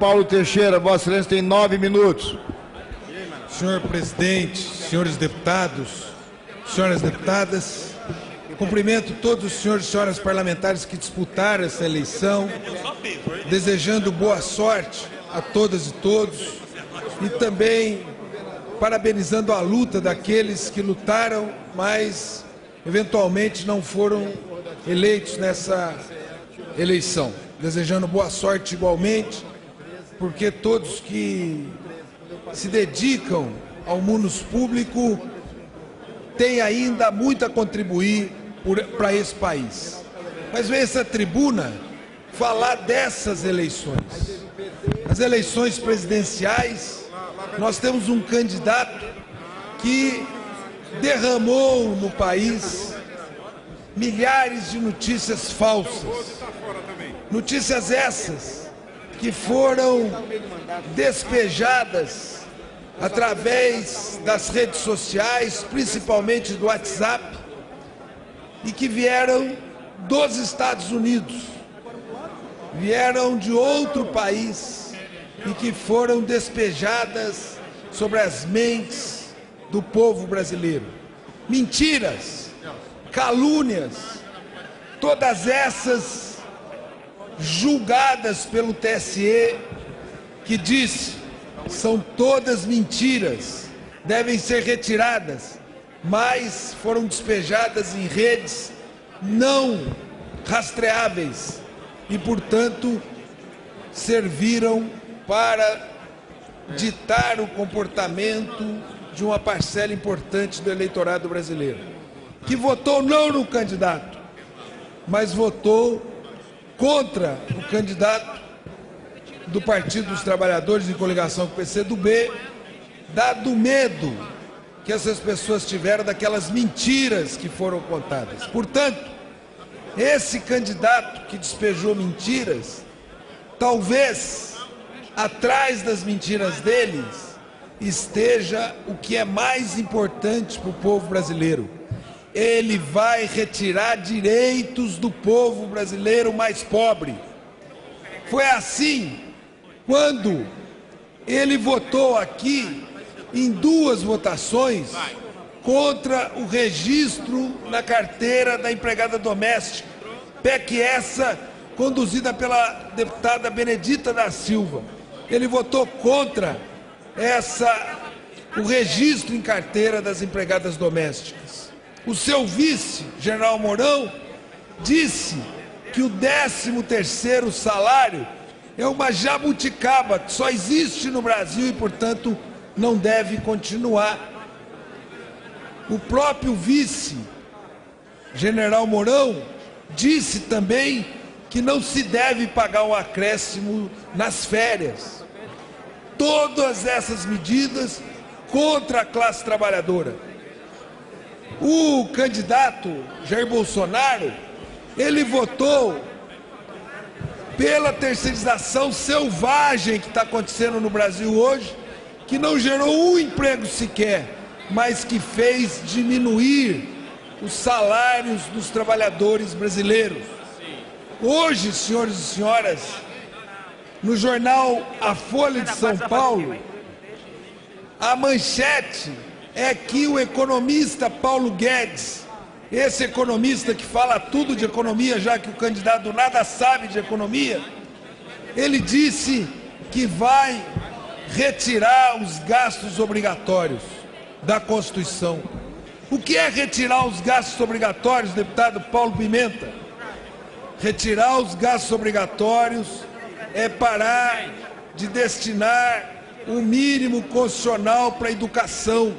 Paulo Teixeira. Vossa Excelência tem 9 minutos. Senhor presidente, senhores deputados, senhoras deputadas, cumprimento todos os senhores e senhoras parlamentares que disputaram essa eleição, desejando boa sorte a todas e todos e também parabenizando a luta daqueles que lutaram, mas eventualmente não foram eleitos nessa eleição. Desejando boa sorte igualmente, porque todos que se dedicam ao mundo público têm ainda muito a contribuir para esse país. Mas vem essa tribuna falar dessas eleições. As eleições presidenciais, nós temos um candidato que derramou no país milhares de notícias falsas. Notícias essas que foram despejadas através das redes sociais, principalmente do WhatsApp, e que vieram dos Estados Unidos, vieram de outro país e que foram despejadas sobre as mentes do povo brasileiro. Mentiras, calúnias, todas essas julgadas pelo TSE, que disse são todas mentiras, devem ser retiradas, mas foram despejadas em redes não rastreáveis e, portanto, serviram para ditar o comportamento de uma parcela importante do eleitorado brasileiro, que votou não no candidato, mas votou contra o candidato do Partido dos Trabalhadores em coligação com o PCdoB, dado o medo que essas pessoas tiveram daquelas mentiras que foram contadas. Portanto, esse candidato que despejou mentiras, talvez atrás das mentiras deles esteja o que é mais importante para o povo brasileiro. Ele vai retirar direitos do povo brasileiro mais pobre. Foi assim quando ele votou aqui em 2 votações contra o registro na carteira da empregada doméstica, PEC essa conduzida pela deputada Benedita da Silva. Ele votou contra o registro em carteira das empregadas domésticas. O seu vice, general Mourão, disse que o 13º salário é uma jabuticaba que só existe no Brasil e, portanto, não deve continuar. O próprio vice, general Mourão, disse também que não se deve pagar um acréscimo nas férias. Todas essas medidas contra a classe trabalhadora. O candidato Jair Bolsonaro, ele votou pela terceirização selvagem que está acontecendo no Brasil hoje, que não gerou um emprego sequer, mas que fez diminuir os salários dos trabalhadores brasileiros. Hoje, senhores e senhoras, no jornal A Folha de São Paulo, a manchete é que o economista Paulo Guedes, esse economista que fala tudo de economia, já que o candidato nada sabe de economia, ele disse que vai retirar os gastos obrigatórios da Constituição. O que é retirar os gastos obrigatórios, deputado Paulo Pimenta? Retirar os gastos obrigatórios é parar de destinar o mínimo constitucional para a educação,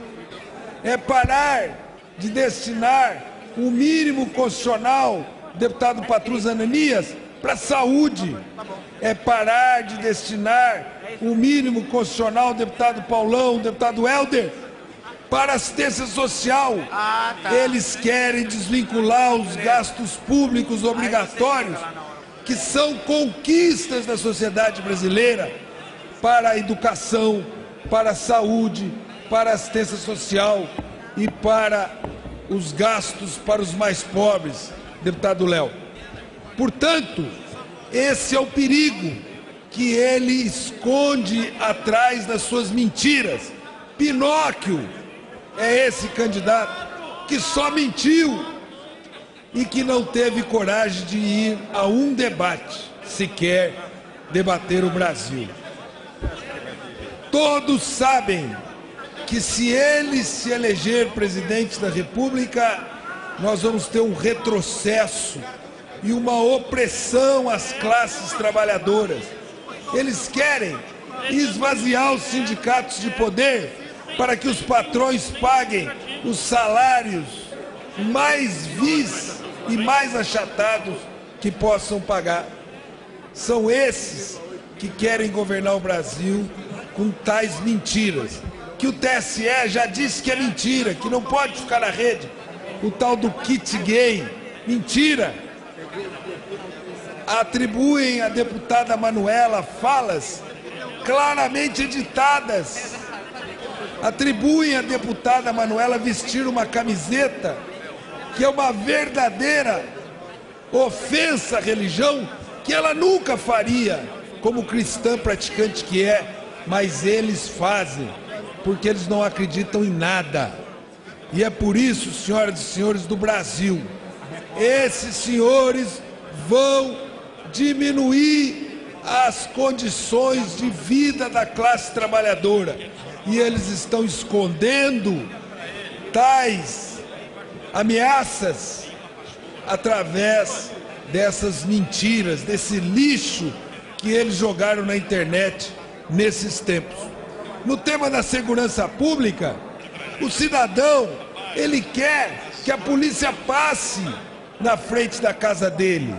é parar de destinar o mínimo constitucional, deputado Patrus Ananias, para a saúde, é parar de destinar o mínimo constitucional, deputado Paulão, deputado Helder, para assistência social. Eles querem desvincular os gastos públicos obrigatórios, que são conquistas da sociedade brasileira, para a educação, para a saúde, para a assistência social e para os gastos para os mais pobres, deputado Léo. Portanto, esse é o perigo que ele esconde atrás das suas mentiras. Pinóquio é esse candidato que só mentiu e que não teve coragem de ir a um debate, sequer debater o Brasil. Todos sabem que se ele se eleger presidente da República, nós vamos ter um retrocesso e uma opressão às classes trabalhadoras. Eles querem esvaziar os sindicatos de poder para que os patrões paguem os salários mais vis e mais achatados que possam pagar. São esses que querem governar o Brasil com tais mentiras, que o TSE já disse que é mentira, que não pode ficar na rede, o tal do kit gay, mentira. Atribuem à deputada Manuela falas claramente editadas, atribuem à deputada Manuela vestir uma camiseta que é uma verdadeira ofensa à religião, que ela nunca faria como cristã praticante que é, mas eles fazem, porque eles não acreditam em nada. E é por isso, senhoras e senhores do Brasil, esses senhores vão diminuir as condições de vida da classe trabalhadora. E eles estão escondendo tais ameaças através dessas mentiras, desse lixo que eles jogaram na internet nesses tempos. No tema da segurança pública, o cidadão, ele quer que a polícia passe na frente da casa dele,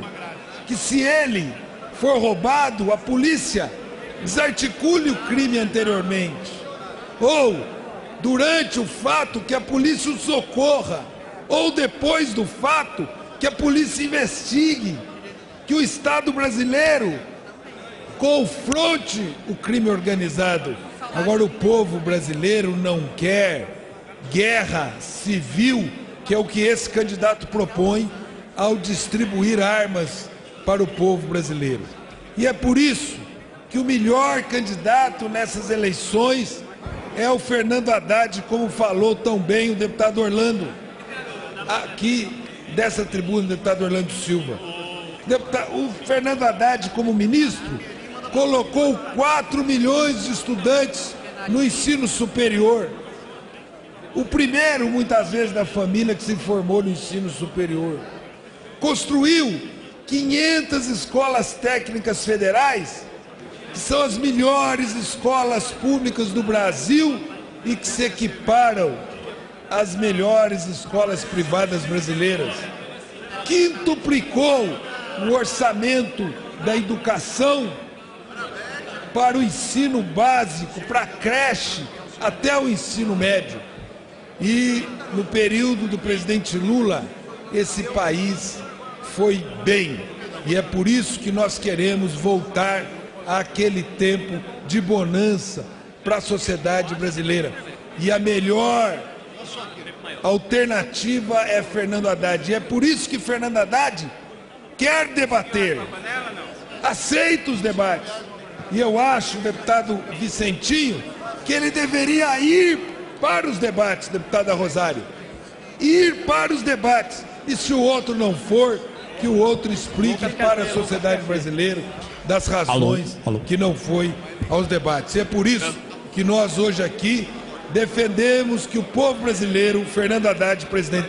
que se ele for roubado, a polícia desarticule o crime anteriormente, ou durante o fato que a polícia o socorra, ou depois do fato que a polícia investigue, que o Estado brasileiro confronte o crime organizado. Agora o povo brasileiro não quer guerra civil, que é o que esse candidato propõe ao distribuir armas para o povo brasileiro. E é por isso que o melhor candidato nessas eleições é o Fernando Haddad, como falou tão bem o deputado Orlando, aqui dessa tribuna, o deputado Orlando Silva. O Fernando Haddad, como ministro, colocou 4 milhões de estudantes no ensino superior. O primeiro, muitas vezes, da família que se formou no ensino superior. Construiu 500 escolas técnicas federais, que são as melhores escolas públicas do Brasil e que se equiparam às melhores escolas privadas brasileiras. Quintuplicou o orçamento da educação para o ensino básico, para a creche, até o ensino médio. E no período do presidente Lula, esse país foi bem. E é por isso que nós queremos voltar àquele tempo de bonança para a sociedade brasileira. E a melhor alternativa é Fernando Haddad. E é por isso que Fernando Haddad quer debater, aceita os debates. E eu acho, deputado Vicentinho, que ele deveria ir para os debates, deputada Rosário. Ir para os debates. E se o outro não for, que o outro explique para a sociedade brasileira das razões que não foi aos debates. E é por isso que nós hoje aqui defendemos que o povo brasileiro, Fernando Haddad, presidente